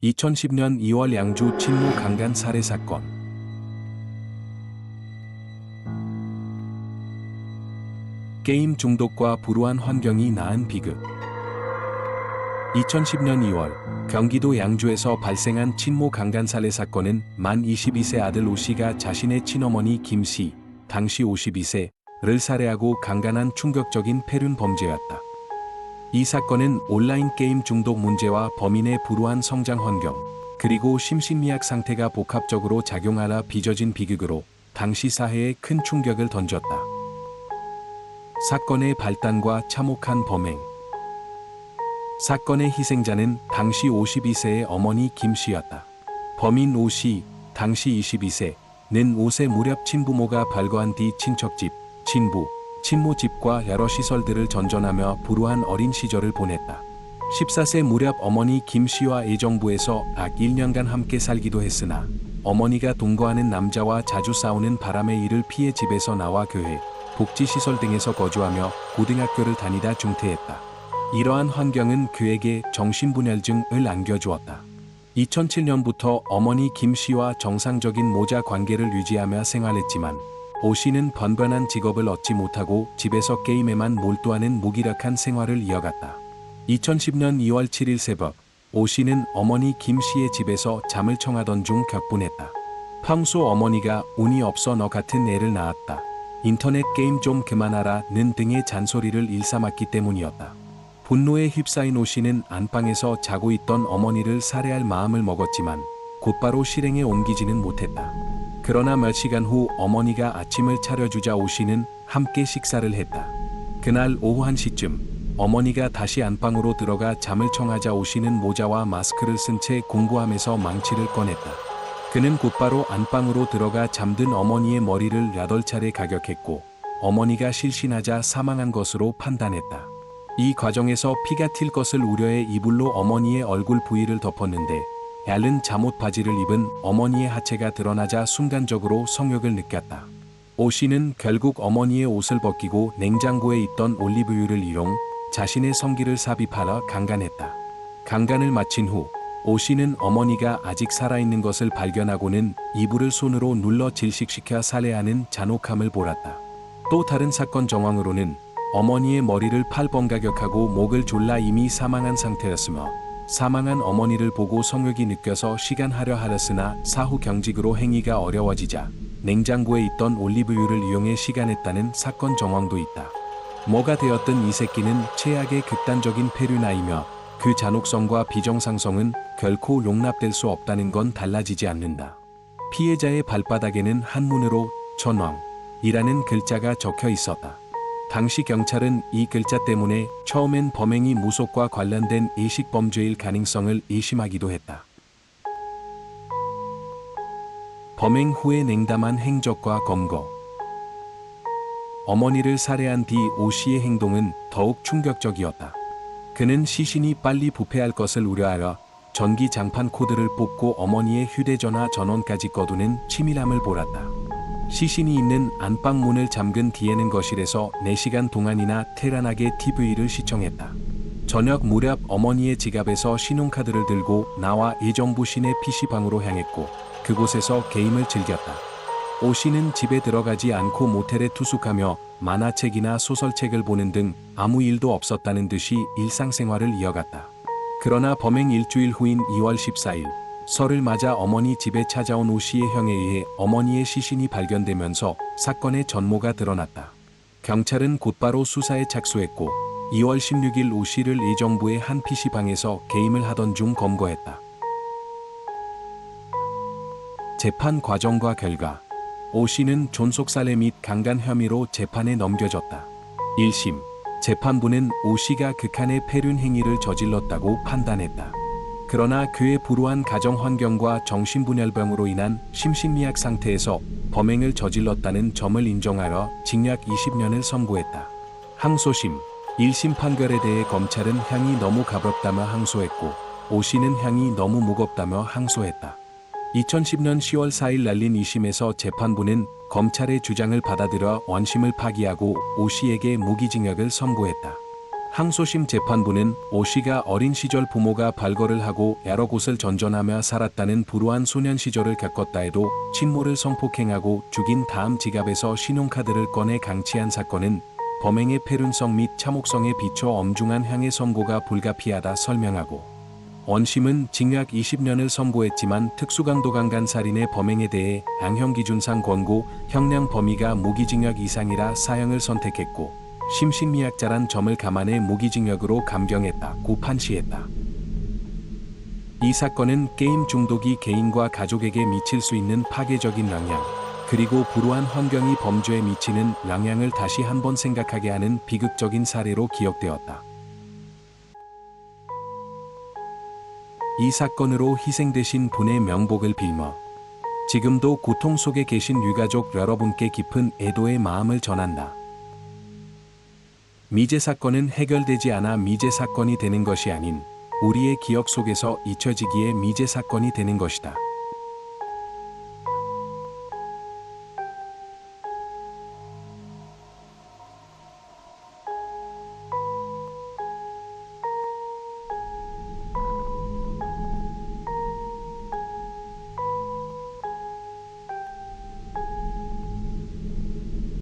2010년 2월 양주 친모 강간 살해 사건. 게임 중독과 불우한 환경이 낳은 비극. 2010년 2월 경기도 양주에서 발생한 친모 강간 살해 사건은 만 22세 아들 오 씨가 자신의 친어머니 김 씨, 당시 52세를 살해하고 강간한 충격적인 폐륜 범죄였다. 이 사건은 온라인 게임 중독 문제와 범인의 불우한 성장 환경, 그리고 심신미약 상태가 복합적으로 작용하라 빚어진 비극으로 당시 사회에 큰 충격을 던졌다. 사건의 발단과 참혹한 범행. 사건의 희생자는 당시 52세의 어머니 김 씨였다. 범인 오 씨, 당시 22세는 5세 무렵 친부모가 별거한 뒤 친척집, 친부, 친모집과 여러 시설들을 전전하며 불우한 어린 시절을 보냈다. 14세 무렵 어머니 김 씨와 애정부에서 약 1년간 함께 살기도 했으나 어머니가 동거하는 남자와 자주 싸우는 바람에 이를 피해 집에서 나와 교회, 복지시설 등에서 거주하며 고등학교를 다니다 중퇴했다. 이러한 환경은 그에게 정신분열증을 안겨주었다. 2007년부터 어머니 김 씨와 정상적인 모자 관계를 유지하며 생활했지만 오 씨는 번번한 직업을 얻지 못하고 집에서 게임에만 몰두하는 무기력한 생활을 이어갔다. 2010년 2월 7일 새벽, 오 씨는 어머니 김 씨의 집에서 잠을 청하던 중 격분했다. 평소 어머니가 운이 없어 너 같은 애를 낳았다. 인터넷 게임 좀 그만하라는 등의 잔소리를 일삼았기 때문이었다. 분노에 휩싸인 오 씨는 안방에서 자고 있던 어머니를 살해할 마음을 먹었지만 곧바로 실행에 옮기지는 못했다. 그러나 몇 시간 후 어머니가 아침을 차려주자 오 씨는 함께 식사를 했다. 그날 오후 1시쯤 어머니가 다시 안방으로 들어가 잠을 청하자 오 씨는 모자와 마스크를 쓴 채 공부하면서 망치를 꺼냈다. 그는 곧바로 안방으로 들어가 잠든 어머니의 머리를 8차례 가격했고 어머니가 실신하자 사망한 것으로 판단했다. 이 과정에서 피가 튈 것을 우려해 이불로 어머니의 얼굴 부위를 덮었는데 얇은 잠옷 바지를 입은 어머니의 하체가 드러나자 순간적으로 성욕을 느꼈다. 오 씨는 결국 어머니의 옷을 벗기고 냉장고에 있던 올리브유를 이용 자신의 성기를 삽입하러 강간했다. 강간을 마친 후 오 씨는 어머니가 아직 살아있는 것을 발견하고는 이불을 손으로 눌러 질식시켜 살해하는 잔혹함을 보았다. 또 다른 사건 정황으로는 어머니의 머리를 8번 가격하고 목을 졸라 이미 사망한 상태였으며 사망한 어머니를 보고 성욕이 느껴서 시간하려 하였으나 사후 경직으로 행위가 어려워지자 냉장고에 있던 올리브유를 이용해 시간했다는 사건 정황도 있다. 뭐가 되었든 이 새끼는 최악의 극단적인 폐륜아이며 그 잔혹성과 비정상성은 결코 용납될 수 없다는 건 달라지지 않는다. 피해자의 발바닥에는 한문으로 전왕이라는 글자가 적혀 있었다. 당시 경찰은 이 글자 때문에 처음엔 범행이 무속과 관련된 의식 범죄일 가능성을 의심하기도 했다. 범행 후에 냉담한 행적과 검거. 어머니를 살해한 뒤 오 씨의 행동은 더욱 충격적이었다. 그는 시신이 빨리 부패할 것을 우려하여 전기 장판 코드를 뽑고 어머니의 휴대전화 전원까지 꺼두는 치밀함을 보았다. 시신이 있는 안방 문을 잠근 뒤에는 거실에서 4시간 동안이나 테란하게 TV를 시청했다. 저녁 무렵 어머니의 지갑에서 신용카드를 들고 나와 애정부 시내 PC방으로 향했고 그곳에서 게임을 즐겼다. 오 씨는 집에 들어가지 않고 모텔에 투숙하며 만화책이나 소설책을 보는 등 아무 일도 없었다는 듯이 일상생활을 이어갔다. 그러나 범행 일주일 후인 2월 14일 설을 맞아 어머니 집에 찾아온 오 씨의 형에 의해 어머니의 시신이 발견되면서 사건의 전모가 드러났다. 경찰은 곧바로 수사에 착수했고 2월 16일 오 씨를 의정부의 한 PC방에서 게임을 하던 중 검거했다. 재판 과정과 결과. 오 씨는 존속살해 및 강간 혐의로 재판에 넘겨졌다. 1심 재판부는 오 씨가 극한의 폐륜 행위를 저질렀다고 판단했다. 그러나 그의 불우한 가정 환경과 정신분열병으로 인한 심신미약 상태에서 범행을 저질렀다는 점을 인정하여 징역 20년을 선고했다. 항소심 1심 판결에 대해 검찰은 형이 너무 가볍다며 항소했고 오 씨는 형이 너무 무겁다며 항소했다. 2010년 10월 4일 열린 2심에서 재판부는 검찰의 주장을 받아들여 원심을 파기하고 오 씨에게 무기징역을 선고했다. 항소심 재판부는 오 씨가 어린 시절 부모가 발거를 하고 여러 곳을 전전하며 살았다는 불우한 소년 시절을 겪었다 해도 친모를 성폭행하고 죽인 다음 지갑에서 신용카드를 꺼내 강취한 사건은 범행의 폐륜성 및 참혹성에 비춰 엄중한 형의 선고가 불가피하다 설명하고, 원심은 징역 20년을 선고했지만 특수강도 강간 살인의 범행에 대해 양형기준상 권고 형량 범위가 무기징역 이상이라 사형을 선택했고, 심신미약자란 점을 감안해 무기징역으로 감경했다고 판시했다. 이 사건은 게임 중독이 개인과 가족에게 미칠 수 있는 파괴적인 영향, 그리고 불우한 환경이 범죄에 미치는 영향을 다시 한번 생각하게 하는 비극적인 사례로 기억되었다. 이 사건으로 희생되신 분의 명복을 빌며 지금도 고통 속에 계신 유가족 여러분께 깊은 애도의 마음을 전한다. 미제 사건은 해결되지 않아 미제 사건이 되는 것이 아닌 우리의 기억 속에서 잊혀지기에 미제 사건이 되는 것이다.